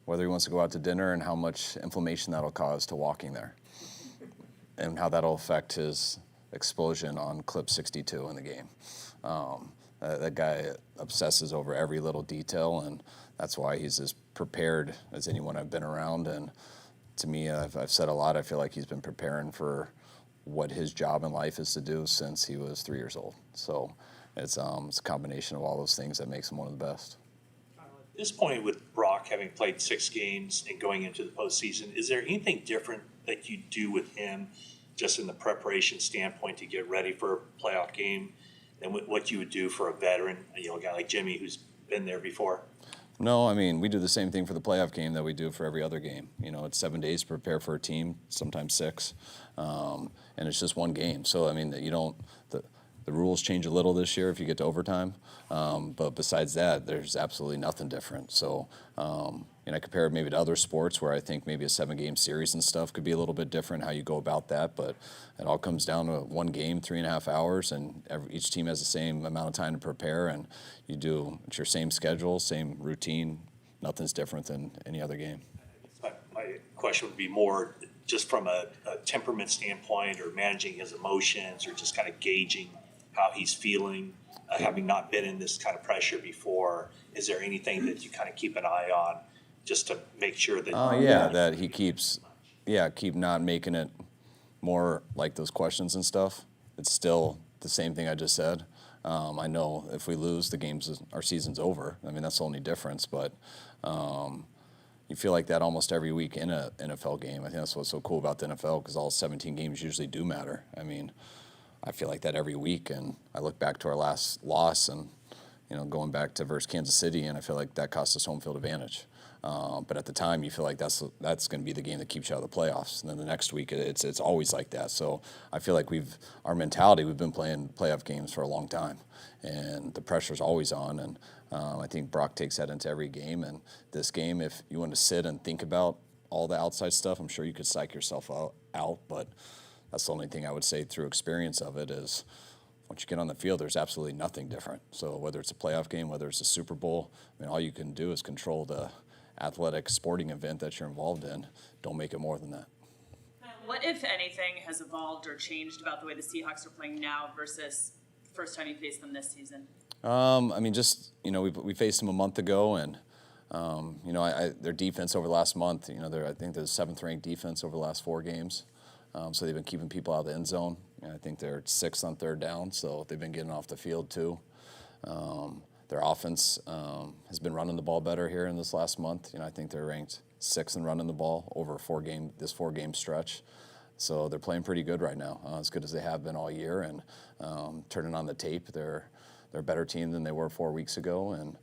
whether he wants to go out to dinner and how much inflammation that'll cause to walking there, and how that'll affect his explosion on clip 62 in the game. That guy obsesses over every little detail, and that's why he's as prepared as anyone I've been around. And to me, I've said a lot. I feel like he's been preparing for what his job in life is to do since he was 3 years old. So it's a combination of all those things that makes him one of the best. At this point, with Brock having played 6 games and going into the postseason, is there anything different that you do with him just in the preparation standpoint to get ready for a playoff game than what you would do for a veteran, a guy like Jimmy who's been there before? No, I mean, we do the same thing for the playoff game that we do for every other game. It's 7 days to prepare for a team, sometimes 6, and it's just one game. So, I mean, the rules change a little this year if you get to overtime, but besides that, there's absolutely nothing different. So, I compare it maybe to other sports where I think maybe a 7-game series and stuff could be a little bit different how you go about that, but it all comes down to one game, 3.5 hours, and each team has the same amount of time to prepare, and it's your same schedule, same routine. Nothing's different than any other game. My question would be more just from a temperament standpoint, or managing his emotions, or just kind of gauging how he's feeling, having not been in this kind of pressure before. Is there anything that you kind of keep an eye on just to make sure that that he keep not making it more like those questions and stuff. It's still the same thing I just said. I know if we lose, our season's over. I mean, that's the only difference, but you feel like that almost every week in an NFL game. I think that's what's so cool about the NFL, because all 17 games usually do matter. I mean, I feel like that every week, and I look back to our last loss and, going back to versus Kansas City, and I feel like that cost us home field advantage. But at the time, you feel like that's going to be the game that keeps you out of the playoffs. And then the next week, it's always like that. So I feel like we've been playing playoff games for a long time, and the pressure's always on. And I think Brock takes that into every game. And this game, if you want to sit and think about all the outside stuff, I'm sure you could psych yourself out. But that's the only thing I would say through experience of it is, once you get on the field, there's absolutely nothing different. So whether it's a playoff game, whether it's a Super Bowl, I mean, all you can do is control the athletic sporting event that you're involved in. Don't make it more than that. What, if anything, has evolved or changed about the way the Seahawks are playing now versus the first time you faced them this season? I mean, we faced them a month ago, and their defense over the last month, I think they're the 7th-ranked defense over the last 4 games. So they've been keeping people out of the end zone. And I think they're 6th on 3rd down, so they've been getting off the field too. Their offense has been running the ball better here in this last month. I think they're ranked 6th in running the ball over this 4-game stretch. So they're playing pretty good right now, as good as they have been all year. And turning on the tape, they're a better team than they were 4 weeks ago. And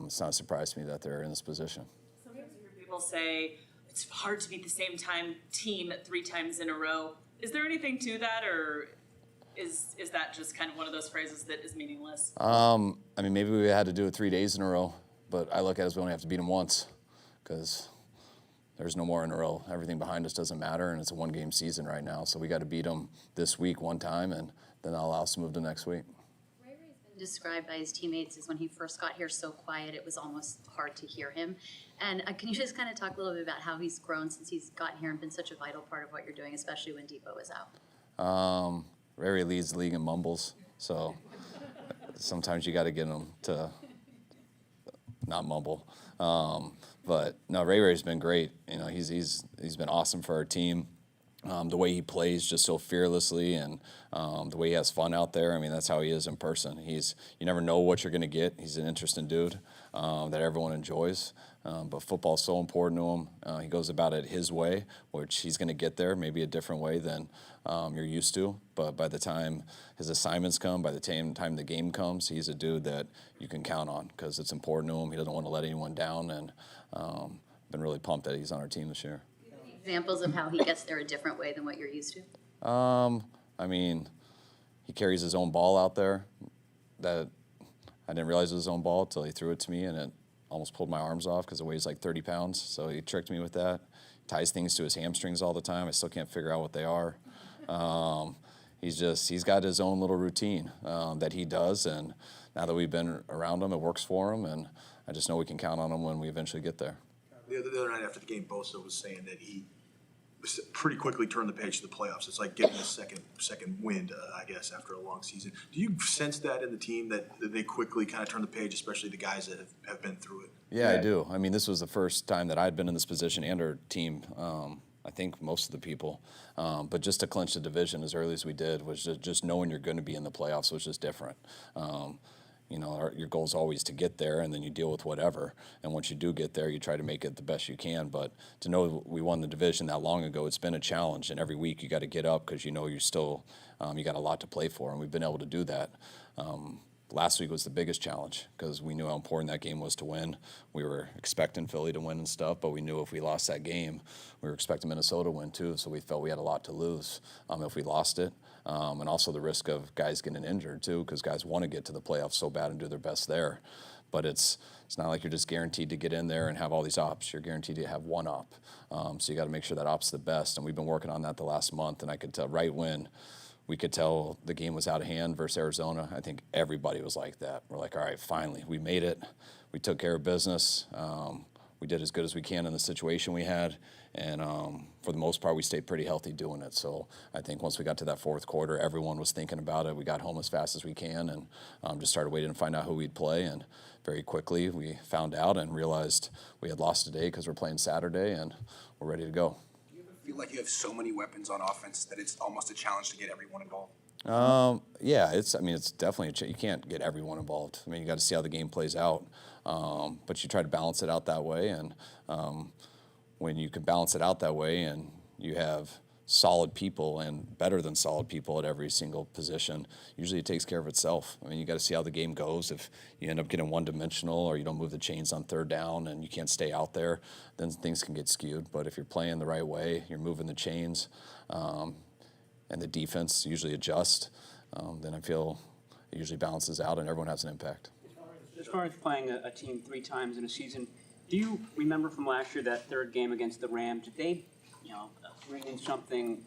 it's not a surprise to me that they're in this position. Sometimes you hear people say it's hard to beat the same team 3 times in a row. Is there anything to that, or is that just kind of one of those phrases that is meaningless? I mean, maybe we had to do it 3 days in a row, but I look at it as we only have to beat them once, because there's no more in a row. Everything behind us doesn't matter, and it's a 1-game season right now. So we got to beat them this week one time, and then that'll allow us to move to next week. Ray Ray's been described by his teammates as when he first got here so quiet, it was almost hard to hear him. And can you just kind of talk a little bit about how he's grown since he's gotten here and been such a vital part of what you're doing, especially when Depot is out? Ray leads the league in mumbles, so sometimes you got to get him to not mumble. But no, Ray's been great. He's been awesome for our team. The way he plays just so fearlessly, and the way he has fun out there. I mean, that's how he is in person. You never know what you're going to get. He's an interesting dude that everyone enjoys. But football's so important to him. He goes about it his way, which he's going to get there, maybe a different way than you're used to. But by the time his assignments come, by the time the game comes, he's a dude that you can count on, because it's important to him. He doesn't want to let anyone down, and been really pumped that he's on our team this year. Examples of how he gets there a different way than what you're used to? I mean, he carries his own ball out there. That I didn't realize it was his own ball until he threw it to me, and it almost pulled my arms off because it weighs like 30 pounds. So he tricked me with that. Ties things to his hamstrings all the time. I still can't figure out what they are. He's got his own little routine that he does, and now that we've been around him, it works for him, and I just know we can count on him when we eventually get there. The other night after the game, Bosa was saying that he pretty quickly turned the page to the playoffs. It's like getting a second wind, I guess, after a long season. Do you sense that in the team that they quickly kind of turn the page, especially the guys that have been through it? Yeah, I do. I mean, this was the first time that I'd been in this position and our team. I think most of the people, but just to clinch the division as early as we did was just knowing you're going to be in the playoffs was just different. Your goal is always to get there, and then you deal with whatever. And once you do get there, you try to make it the best you can. But to know we won the division that long ago, it's been a challenge. And every week you got to get up because you know you're still you got a lot to play for, and we've been able to do that. Last week was the biggest challenge because we knew how important that game was to win. We were expecting Philly to win and stuff, but we knew if we lost that game, we were expecting Minnesota to win too. So we felt we had a lot to lose if we lost it. And also the risk of guys getting injured too, because guys want to get to the playoffs so bad and do their best there. But it's not like you're just guaranteed to get in there and have all these ops. You're guaranteed to have one op. So you got to make sure that op's the best. And we've been working on that the last month. And I could tell right when we could tell the game was out of hand versus Arizona, I think everybody was like that. We're like, all right, finally, we made it. We took care of business. We did as good as we can in the situation we had. And for the most part, we stayed pretty healthy doing it. So I think once we got to that fourth quarter, everyone was thinking about it. We got home as fast as we can and just started waiting to find out who we'd play. And very quickly, we found out and realized we had lost today because we're playing Saturday, and we're ready to go. Feel like you have so many weapons on offense that it's almost a challenge to get everyone involved? Yeah, it's definitely, you can't get everyone involved. I mean, you got to see how the game plays out. But you try to balance it out that way. And when you can balance it out that way and you have solid people and better than solid people at every single position, usually it takes care of itself. I mean, you got to see how the game goes. If you end up getting one-dimensional or you don't move the chains on third down and you can't stay out there, then things can get skewed. But if you're playing the right way, you're moving the chains, and the defense usually adjusts, then I feel it usually balances out and everyone has an impact. As far as playing a team 3 times in a season, do you remember from last year that third game against the Rams? Did they, bring in something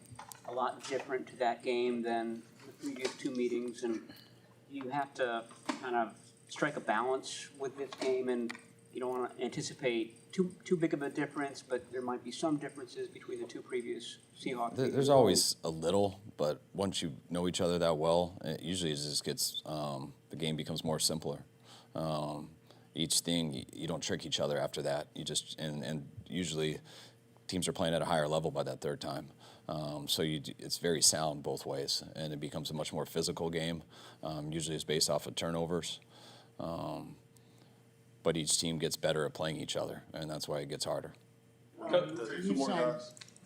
a lot different to that game than the previous 2 meetings? And you have to kind of strike a balance with this game, and you don't want to anticipate too big of a difference, but there might be some differences between the 2 previous Seahawks. There's always a little, but once you know each other that well, it usually just gets the game becomes more simpler. Each thing, you don't trick each other after that. You just and usually teams are playing at a higher level by that third time. So it's very sound both ways, and it becomes a much more physical game. Usually it's based off of turnovers. But each team gets better at playing each other, and that's why it gets harder. You said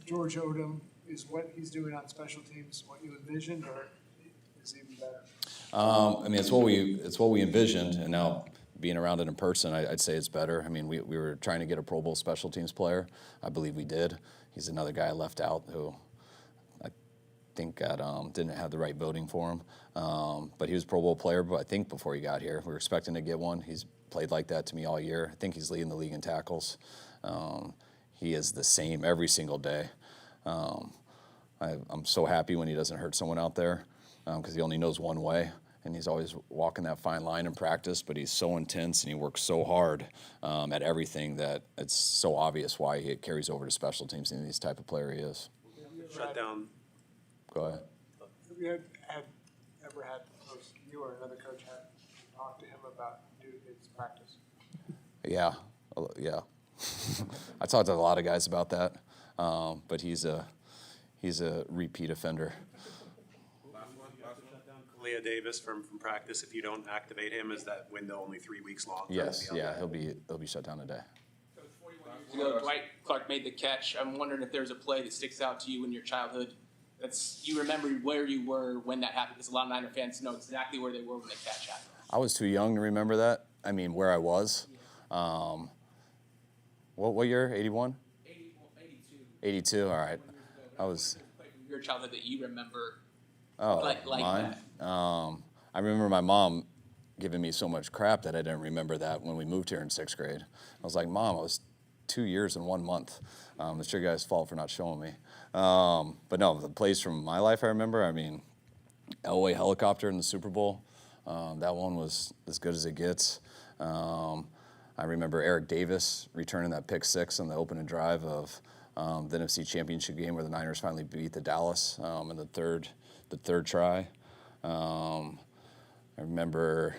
George Odom is what he's doing on special teams what you envisioned, or is it even better? I mean, it's what we envisioned, and now being around it in person, I'd say it's better. I mean, we were trying to get a Pro Bowl special teams player. I believe we did. He's another guy I left out who I think didn't have the right voting for him. But he was a Pro Bowl player, but I think before he got here. We were expecting to get one. He's played like that to me all year. I think he's leading the league in tackles. He is the same every single day. I'm so happy when he doesn't hurt someone out there because he only knows one way. And he's always walking that fine line in practice, but he's so intense and he works so hard at everything that it's so obvious why he carries over to special teams and he's the type of player he is. Shut down. Go ahead. Have you ever had you or another coach had talked to him about his practice? Yeah. I talked to a lot of guys about that, but he's a repeat offender. Leah Davis from practice. If you don't activate him, is that window only 3 weeks long? Yes, yeah, he'll be shut down today. Dwight Clark made the catch. I'm wondering if there's a play that sticks out to you in your childhood. You remember where you were when that happened, because a lot of Niner fans know exactly where they were when the catch happened. I was too young to remember that. I mean, where I was. What year? 81? 82. 82. All right. I was. Your childhood that you remember. Like mine. That. I remember my mom giving me so much crap that I didn't remember that when we moved here in 6th grade. I was like, Mom, I was 2 years and 1 month. It's your guys' fault for not showing me. But no, the plays from my life I remember, I mean, Elway helicopter in the Super Bowl. That one was as good as it gets. I remember Eric Davis returning that pick six on the opening drive of the NFC Championship game where the Niners finally beat the Dallas in the third try. I remember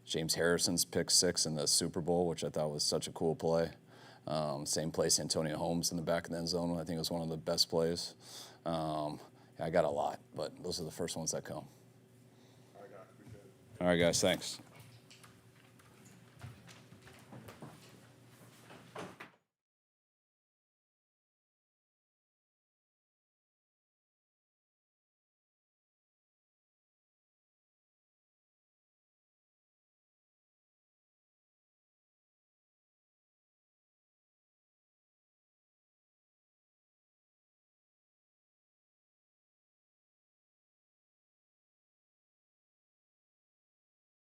James Harrison's pick six in the Super Bowl, which I thought was such a cool play. Same place, Antonio Holmes in the back of the end zone. I think it was one of the best plays. I got a lot, but those are the first ones that come. All right, guys, thanks.